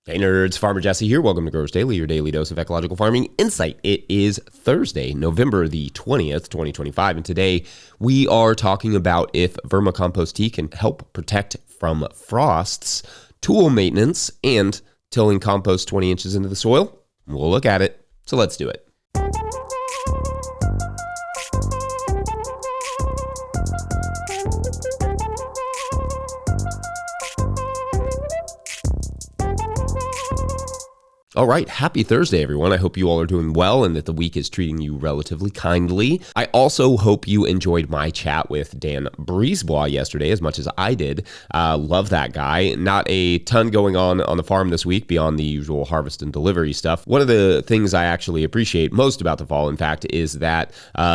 Hey nerds, Farmer Jesse here. Welcome to Growers Daily, your daily dose of ecological farming insight. It is Thursday, November the 20th, 2025, and today we are talking about if vermicompost tea can help protect from frosts, tool maintenance, and tilling compost 20 inches into the soil. We'll look at it, so let's do it. All right, happy Thursday, everyone. I hope you all are doing well and that the week is treating you relatively kindly. I also hope you enjoyed my chat with Dan Brisebois yesterday as much as I did. Love that guy. Not a ton going on the farm this week beyond the usual harvest and delivery stuff. One of the things I actually appreciate most about the fall, in fact, is that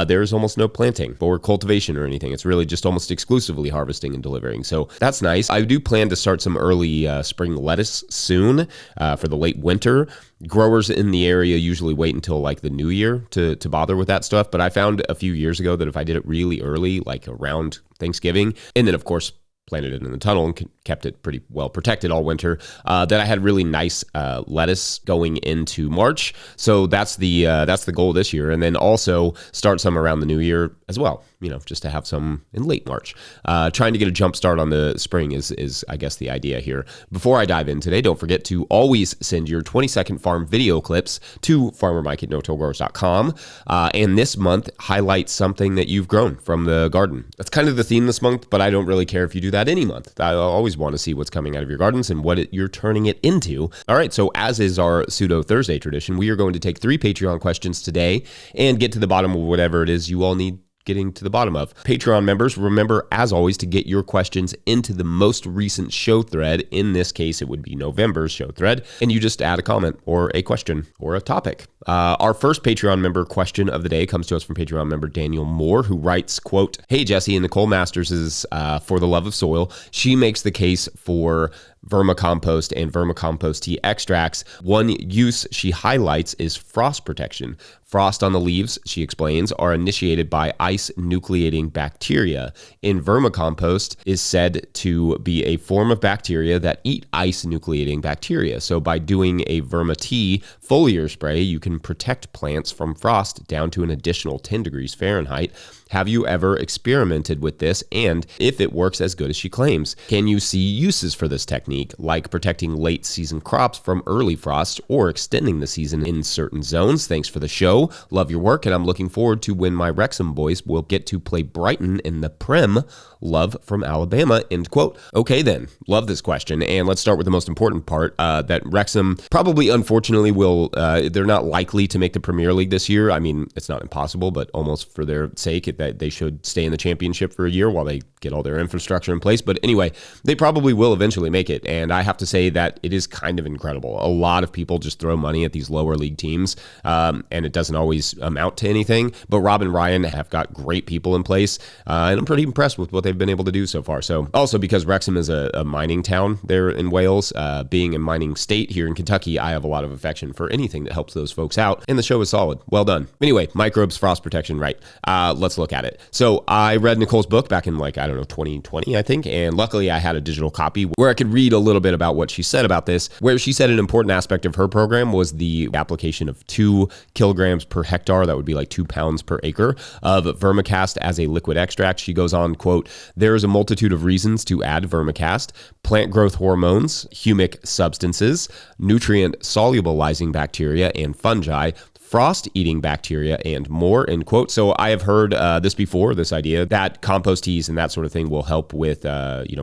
there's almost no planting or cultivation or anything. It's really just almost exclusively harvesting and delivering. So that's nice. I do plan to start some early spring lettuce soon for the late winter. Growers in the area usually wait until like the new year to bother with that stuff. But I found a few years ago that if I did it really early, like around Thanksgiving, and then of course planted it in the tunnel and kept it pretty well protected all winter, that I had really nice lettuce going into March. So that's the goal this year. And then also start some around the new year as well, just to have some in late March. Trying to get a jump start on the spring is I guess the idea here. Before I dive in today, don't forget to always send your 20-second farm video clips to farmermike@no-tillgrowers.com. And this month, highlight something that you've grown from the garden. That's kind of the theme this month, but I don't really care if you do that any month. I always want to see what's coming out of your gardens and what you're turning it into. All right, so as is our pseudo Thursday tradition, we are going to take 3 Patreon questions today and get to the bottom of whatever it is you all need getting to the bottom of. Patreon members, remember, as always, to get your questions into the most recent show thread. In this case, it would be November's show thread, and you just add a comment or a question or a topic. Our first Patreon member question of the day comes to us from Patreon member Daniel Moore, who writes, quote, "Hey, Jesse, and Nicole Masters is for the love of soil. She makes the case for vermicompost and vermicompost tea extracts. One use she highlights is frost protection. Frost on the leaves, she explains, are initiated by ice nucleating bacteria. In vermicompost is said to be a form of bacteria that eat ice nucleating bacteria. So by doing a vermi tea foliar spray, you can protect plants from frost down to an additional 10 degrees Fahrenheit. Have you ever experimented with this? And if it works as good as she claims, can you see uses for this technique, like protecting late season crops from early frost or extending the season in certain zones? Thanks for the show. Love your work, and I'm looking forward to when my Wrexham boys will get to play Brighton in the Prem. Love from Alabama," end quote. Okay then, love this question. And let's start with the most important part, that Wrexham probably, unfortunately, they're not likely to make the Premier League this year. I mean, it's not impossible, but almost for their sake, that they should stay in the championship for a year while they get all their infrastructure in place. But anyway, they probably will eventually make it. And I have to say that it is kind of incredible. A lot of people just throw money at these lower league teams, and it doesn't always amount to anything. But Rob and Ryan have got great people in place, and I'm pretty impressed with what they've been able to do so far. So also because Wrexham is a mining town there in Wales, being a mining state here in Kentucky, I have a lot of affection for anything that helps those folks out. And the show is solid. Well done. Anyway, microbes, frost protection, right. Let's look at it. So I read Nicole's book back in 2020, I think. And luckily I had a digital copy where I could read a little bit about what she said about this, where she said an important aspect of her program was the application of 2 kilograms per hectare. That would be like 2 pounds per acre of vermicast as a liquid extract. She goes on, quote, "There is a multitude of reasons to add vermicast: plant growth hormones, humic substances, nutrient solubilizing bacteria and fungi, frost-eating bacteria, and more," end quote. So I have heard this before, this idea that compost teas and that sort of thing will help with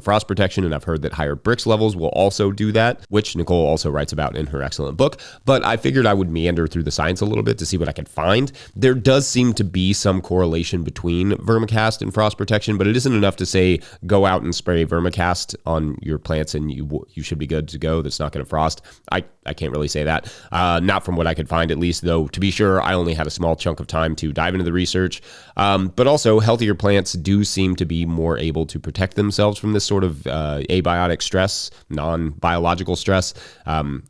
frost protection, and I've heard that higher Brix levels will also do that, which Nicole also writes about in her excellent book. But I figured I would meander through the science a little bit to see what I could find. There does seem to be some correlation between vermicast and frost protection, but it isn't enough to say go out and spray vermicast on your plants and you should be good to go. That's not going to frost. I can't really say that, not from what I could find at least, though. To be sure, I only had a small chunk of time to dive into the research, but also healthier plants do seem to be more able to protect themselves from this sort of abiotic stress, non-biological stress,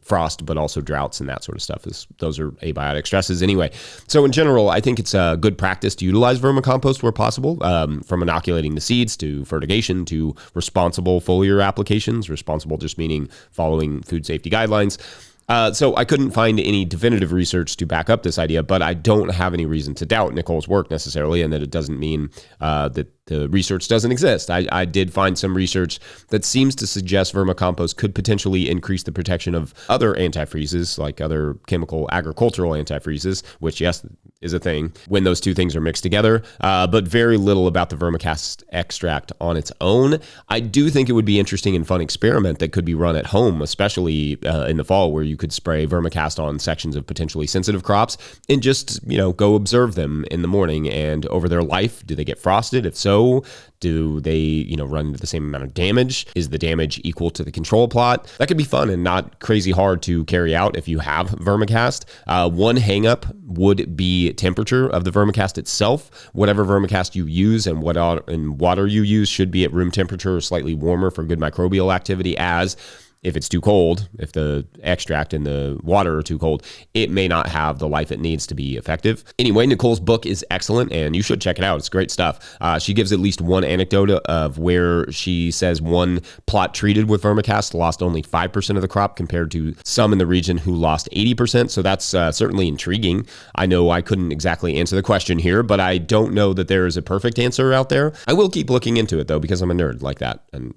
frost, but also droughts and that sort of stuff. Those are abiotic stresses anyway. So in general, I think it's a good practice to utilize vermicompost where possible, from inoculating the seeds to fertigation to responsible foliar applications. Responsible just meaning following food safety guidelines. So I couldn't find any definitive research to back up this idea, but I don't have any reason to doubt Nicole's work necessarily, and that it doesn't mean that the research doesn't exist. I did find some research that seems to suggest vermicompost could potentially increase the protection of other antifreezes, like other chemical agricultural antifreezes, which, yes, is a thing when those two things are mixed together, but very little about the vermicast extract on its own. I do think it would be interesting and fun experiment that could be run at home, especially in the fall, where you could spray vermicast on sections of potentially sensitive crops and just, go observe them in the morning and over their life. Do they get frosted? If so, do they, run into the same amount of damage? Is the damage equal to the control plot? That could be fun and not crazy hard to carry out if you have vermicast. One hang-up would be temperature of the vermicast itself. Whatever vermicast you use and water you use should be at room temperature or slightly warmer for good microbial activity, as if it's too cold, if the extract and the water are too cold, it may not have the life it needs to be effective. Anyway, Nicole's book is excellent and you should check it out. It's great stuff. She gives at least one anecdote of where she says one plot treated with vermicast lost only 5% of the crop compared to some in the region who lost 80%. So that's certainly intriguing. I know I couldn't exactly answer the question here, but I don't know that there is a perfect answer out there. I will keep looking into it though, because I'm a nerd like that. And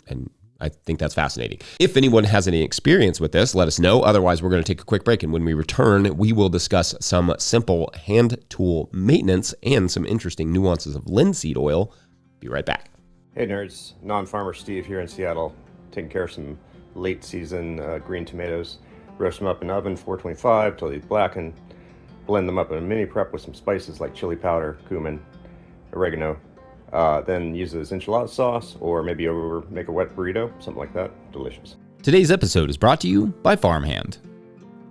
I think that's fascinating. If anyone has any experience with this, let us know. Otherwise, we're going to take a quick break. And when we return, we will discuss some simple hand tool maintenance and some interesting nuances of linseed oil. Be right back. Hey nerds, non-farmer Steve here in Seattle, taking care of some late season green tomatoes. Roast them up in the oven, 425 till they blacken. Blend them up in a mini prep with some spices like chili powder, cumin, oregano. Then use it as enchilada sauce, or maybe make a wet burrito, something like that. Delicious. Today's episode is brought to you by Farmhand.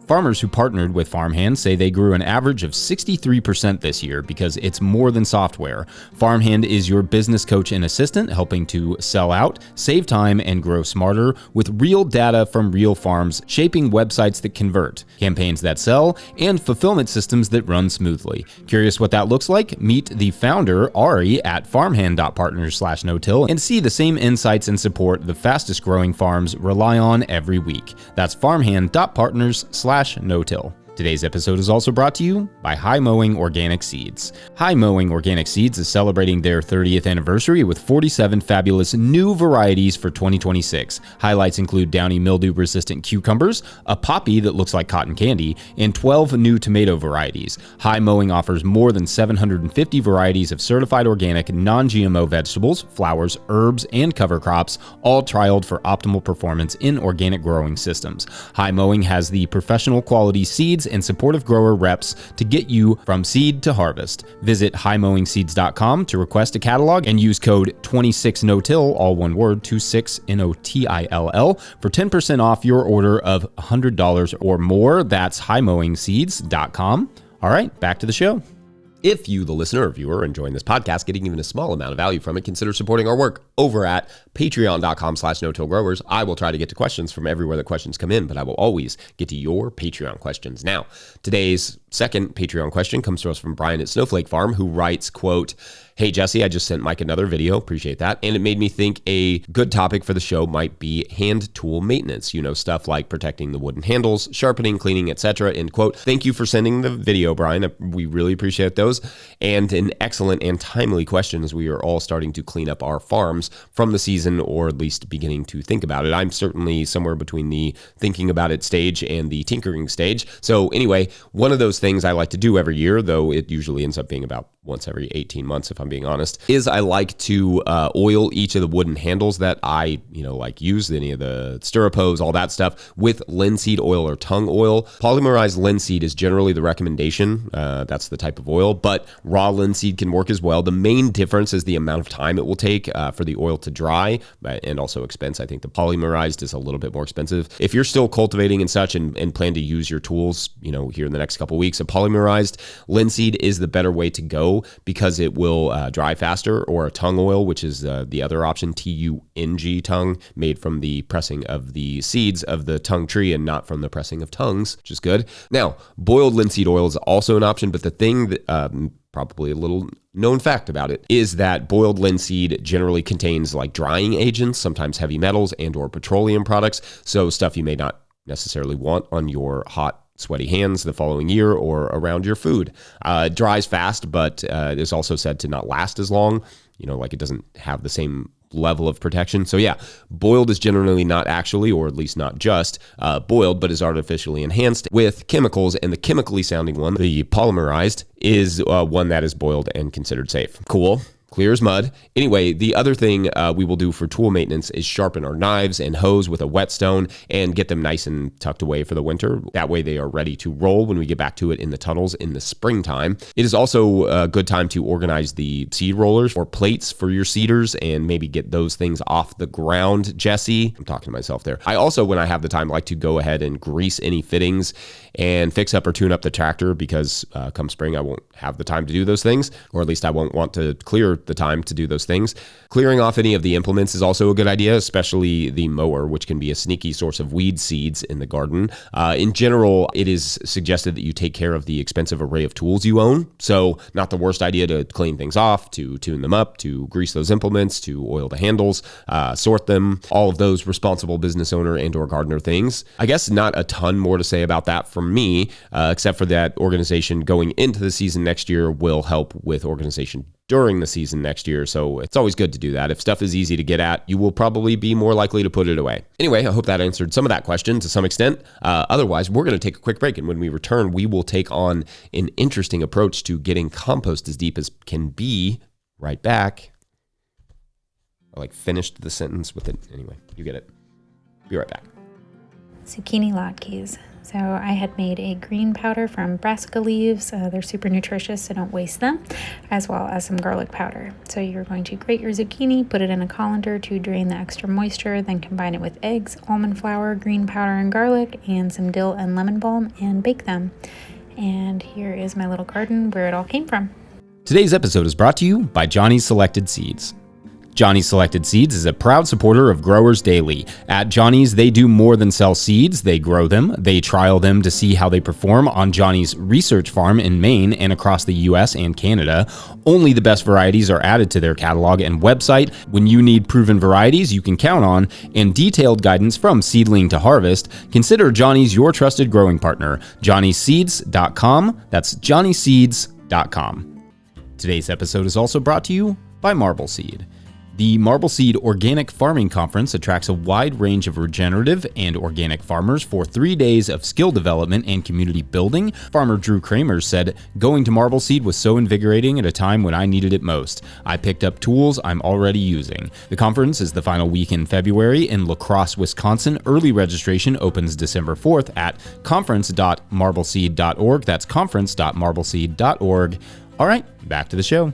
Farmers who partnered with Farmhand say they grew an average of 63% this year because it's more than software. Farmhand is your business coach and assistant, helping to sell out, save time, and grow smarter with real data from real farms, shaping websites that convert, campaigns that sell, and fulfillment systems that run smoothly. Curious what that looks like? Meet the founder, Ari, at farmhand.partners/no-till and see the same insights and support the fastest growing farms rely on every week. That's farmhand.partners/no-till. Today's episode is also brought to you by High Mowing Organic Seeds. High Mowing Organic Seeds is celebrating their 30th anniversary with 47 fabulous new varieties for 2026. Highlights include downy mildew-resistant cucumbers, a poppy that looks like cotton candy, and 12 new tomato varieties. High Mowing offers more than 750 varieties of certified organic, non-GMO vegetables, flowers, herbs, and cover crops, all trialed for optimal performance in organic growing systems. High Mowing has the professional quality seeds and supportive grower reps to get you from seed to harvest. Visit highmowingseeds.com to request a catalog and use code 26NOTILL, all one word, 26NOTILL, for 10% off your order of $100 or more. That's highmowingseeds.com. All right, back to the show. If you, the listener or viewer, are enjoying this podcast, getting even a small amount of value from it, consider supporting our work over at patreon.com/no-till-growers. I will try to get to questions from everywhere the questions come in, but I will always get to your Patreon questions. Now, today's second Patreon question comes to us from Brian at Snowflake Farm, who writes, quote, "Hey, Jesse, I just sent Mike another video. Appreciate that. And it made me think a good topic for the show might be hand tool maintenance. Stuff like protecting the wooden handles, sharpening, cleaning, etc." End quote. Thank you for sending the video, Brian. We really appreciate those. And an excellent and timely question, as we are all starting to clean up our farms from the season, or at least beginning to think about it. I'm certainly somewhere between the thinking about it stage and the tinkering stage. So anyway, one of those things I like to do every year, though it usually ends up being about once every 18 months, if I'm being honest, is I like to oil each of the wooden handles that I, like use, any of the stirrupos, all that stuff, with linseed oil or tongue oil. Polymerized linseed is generally the recommendation. That's the type of oil, but raw linseed can work as well. The main difference is the amount of time it will take for the oil to dry, and also expense. I think the polymerized is a little bit more expensive. If you're still cultivating and such and plan to use your tools, here in the next couple of weeks, a polymerized linseed is the better way to go, because it will dry faster, or a tongue oil, which is the other option, T-U-N-G, tongue, made from the pressing of the seeds of the tongue tree and not from the pressing of tongues, which is good. Now, boiled linseed oil is also an option, but the thing that probably a little known fact about it is that boiled linseed generally contains like drying agents, sometimes heavy metals and or petroleum products, so stuff you may not necessarily want on your hot, sweaty hands the following year or around your food. It dries fast, but it is also said to not last as long. Like it doesn't have the same level of protection. So yeah, boiled is generally not actually, or at least not just boiled, but is artificially enhanced with chemicals. And the chemically sounding one, the polymerized, is one that is boiled and considered safe. Cool. Clear as mud. Anyway, the other thing we will do for tool maintenance is sharpen our knives and hoes with a whetstone and get them nice and tucked away for the winter. That way they are ready to roll when we get back to it in the tunnels in the springtime. It is also a good time to organize the seed rollers or plates for your seeders and maybe get those things off the ground, Jesse. I'm talking to myself there. I also, when I have the time, like to go ahead and grease any fittings and fix up or tune up the tractor, because come spring I won't have the time to do those things, or at least I won't want to clear the time to do those things. Clearing off any of the implements is also a good idea, especially the mower, which can be a sneaky source of weed seeds in the garden. In general, it is suggested that you take care of the expensive array of tools you own. So not the worst idea to clean things off, to tune them up, to grease those implements, to oil the handles, sort them, all of those responsible business owner and or gardener things. I guess not a ton more to say about that from me, except for that organization going into the season next year will help with organization during the season next year. So it's always good to do that. If stuff is easy to get at, you will probably be more likely to put it away. Anyway, I hope that answered some of that question to some extent. Otherwise, we're going to take a quick break. And when we return, we will take on an interesting approach to getting compost as deep as can be. Right back. I finished the sentence with it. Anyway, you get it. Be right back. Zucchini latkes. So I had made a green powder from brassica leaves. They're super nutritious, so don't waste them, as well as some garlic powder. So you're going to grate your zucchini, put it in a colander to drain the extra moisture, then combine it with eggs, almond flour, green powder, and garlic, and some dill and lemon balm, and bake them. And here is my little garden where it all came from. Today's episode is brought to you by Johnny's Selected Seeds. Johnny's Selected Seeds is a proud supporter of Growers Daily. At Johnny's, they do more than sell seeds. They grow them. They trial them to see how they perform on Johnny's research farm in Maine and across the U.S. and Canada. Only the best varieties are added to their catalog and website. When you need proven varieties you can count on and detailed guidance from seedling to harvest, consider Johnny's your trusted growing partner. JohnnySeeds.com. That's JohnnySeeds.com. Today's episode is also brought to you by Marble Seed. The Marble Seed Organic Farming Conference attracts a wide range of regenerative and organic farmers for 3 days of skill development and community building. Farmer Drew Kramer said, "Going to Marble Seed was so invigorating at a time when I needed it most. I picked up tools I'm already using." The conference is the final week in February in La Crosse, Wisconsin. Early registration opens December 4th at conference.marbleseed.org. That's conference.marbleseed.org. All right, back to the show.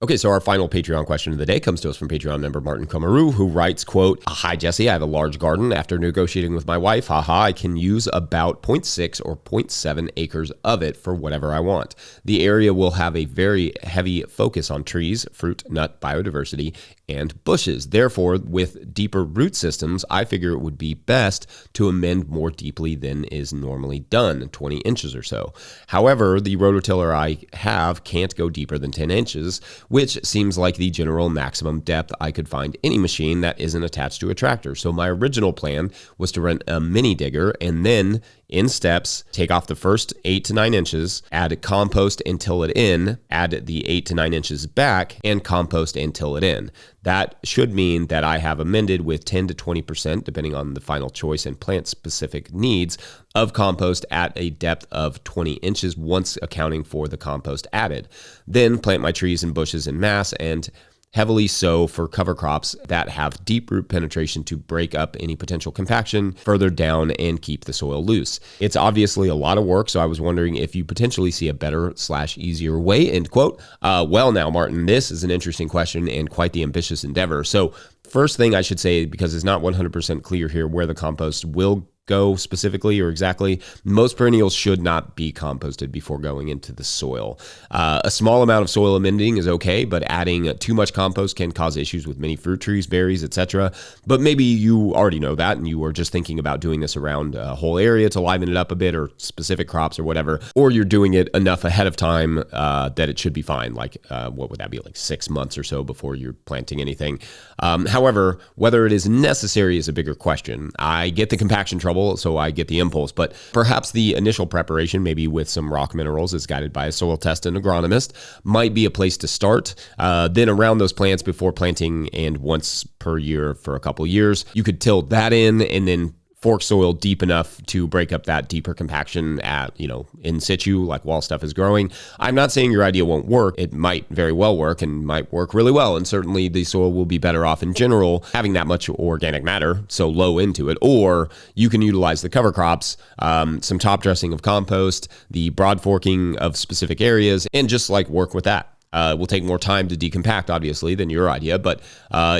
Okay, so our final Patreon question of the day comes to us from Patreon member Martin Komaru, who writes, quote, "Hi, Jesse. I have a large garden. After negotiating with my wife, I can use about 0.6 or 0.7 acres of it for whatever I want. The area will have a very heavy focus on trees, fruit, nut, biodiversity, and bushes. Therefore, with deeper root systems, I figure it would be best to amend more deeply than is normally done, 20 inches or so. However, the rototiller I have can't go deeper than 10 inches, which seems like the general maximum depth I could find any machine that isn't attached to a tractor. So my original plan was to rent a mini digger and then in steps, take off the first 8 to 9 inches, add compost and till it in, add the 8 to 9 inches back, and compost and till it in. That should mean that I have amended with 10 to 20%, depending on the final choice and plant-specific needs, of compost at a depth of 20 inches once accounting for the compost added. Then plant my trees and bushes in mass and heavily sow for cover crops that have deep root penetration to break up any potential compaction further down and keep the soil loose. It's obviously a lot of work, so I was wondering if you potentially see a better/easier way, end quote. Well now, Martin, this is an interesting question and quite the ambitious endeavor. So first thing I should say, because it's not 100% clear here where the compost will go specifically or exactly, most perennials should not be composted before going into the soil. A small amount of soil amending is okay, but adding too much compost can cause issues with many fruit trees, berries, etc. But maybe you already know that and you are just thinking about doing this around a whole area to liven it up a bit, or specific crops or whatever, or you're doing it enough ahead of time that it should be fine. Like what would that be, like 6 months or so before you're planting anything. However, whether it is necessary is a bigger question. I get the compaction trouble, so I get the impulse, but perhaps the initial preparation, maybe with some rock minerals as guided by a soil test and agronomist, might be a place to start. Then around those plants before planting, and once per year for a couple years, you could till that in and then fork soil deep enough to break up that deeper compaction at, in situ, like while stuff is growing. I'm not saying your idea won't work. It might very well work and might work really well. And certainly the soil will be better off in general having that much organic matter so low into it. Or you can utilize the cover crops, some top dressing of compost, the broad forking of specific areas, and just work with that. It will take more time to decompact, obviously, than your idea, but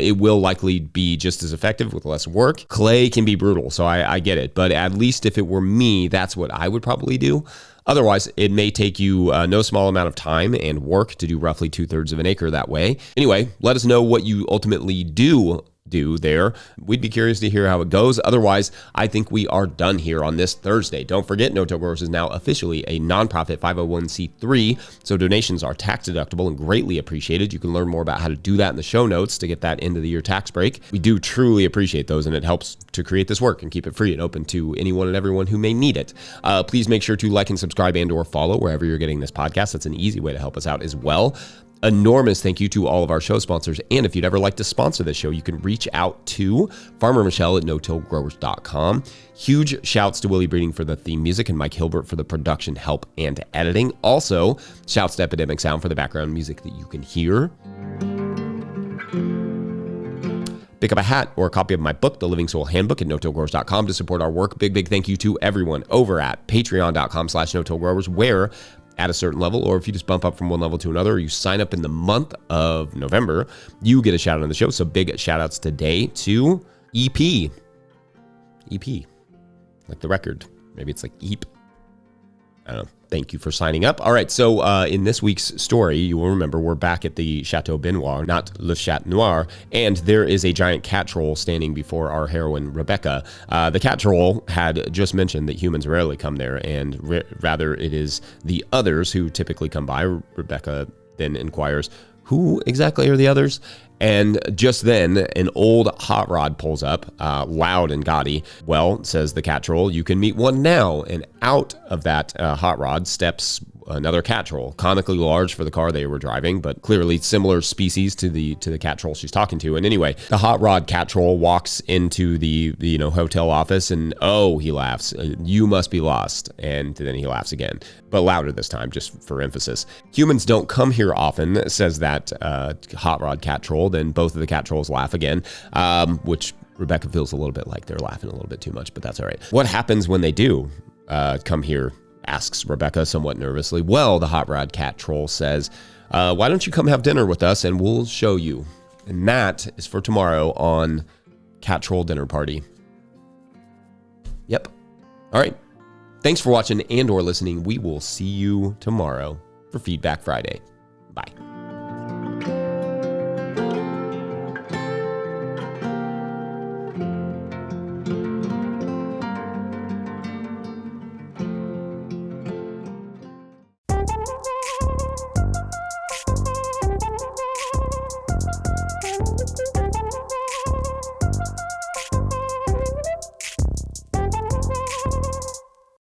it will likely be just as effective with less work. Clay can be brutal, so I get it. But at least if it were me, that's what I would probably do. Otherwise, it may take you no small amount of time and work to do roughly 2/3 of an acre that way. Anyway, let us know what you ultimately do there. We'd be curious to hear how it goes. Otherwise, I think we are done here on this Thursday. Don't forget, No Till Growers is now officially a nonprofit 501c3, so donations are tax deductible and greatly appreciated. You can learn more about how to do that in the show notes to get that end of the year tax break. We do truly appreciate those, and it helps to create this work and keep it free and open to anyone and everyone who may need it. Please make sure to like and subscribe and or follow wherever you're getting this podcast. That's an easy way to help us out as well. Enormous thank you to all of our show sponsors. And if you'd ever like to sponsor this show, you can reach out to Farmer Michelle at no-tillgrowers.com. Huge shouts to Willie Breeding for the theme music and Mike Hilbert for the production help and editing. Also, shouts to Epidemic Sound for the background music that you can hear. Pick up a hat or a copy of my book, The Living Soil Handbook, at no-tillgrowers.com to support our work. Big thank you to everyone over at patreon.com/no-tillgrowers, where at a certain level, or if you just bump up from one level to another, or you sign up in the month of November, you get a shout out on the show. So big shout outs today to EP, like the record. Maybe it's like EEP. I don't know. Thank you for signing up. All right, so in this week's story, you will remember we're back at the Chateau Benoit, not Le Chat Noir, and there is a giant cat troll standing before our heroine, Rebecca. The cat troll had just mentioned that humans rarely come there, and rather it is the others who typically come by. Rebecca then inquires, who exactly are the others? And just then, an old hot rod pulls up, loud and gaudy. Well, says the cat troll, you can meet one now. And out of that hot rod steps another cat troll, comically large for the car they were driving, but clearly similar species to the cat troll she's talking to. And anyway, the hot rod cat troll walks into the hotel office, and he laughs. You must be lost. And then he laughs again, but louder this time, just for emphasis. Humans don't come here often, says that hot rod cat troll. Then both of the cat trolls laugh again, which Rebecca feels a little bit like they're laughing a little bit too much, but that's all right. What happens when they do come here? Asks Rebecca somewhat nervously. Well, the hot rod cat troll says, why don't you come have dinner with us and we'll show you. And that is for tomorrow on Cat Troll Dinner Party. Yep. All right. Thanks for watching and or listening. We will see you tomorrow for Feedback Friday. Bye.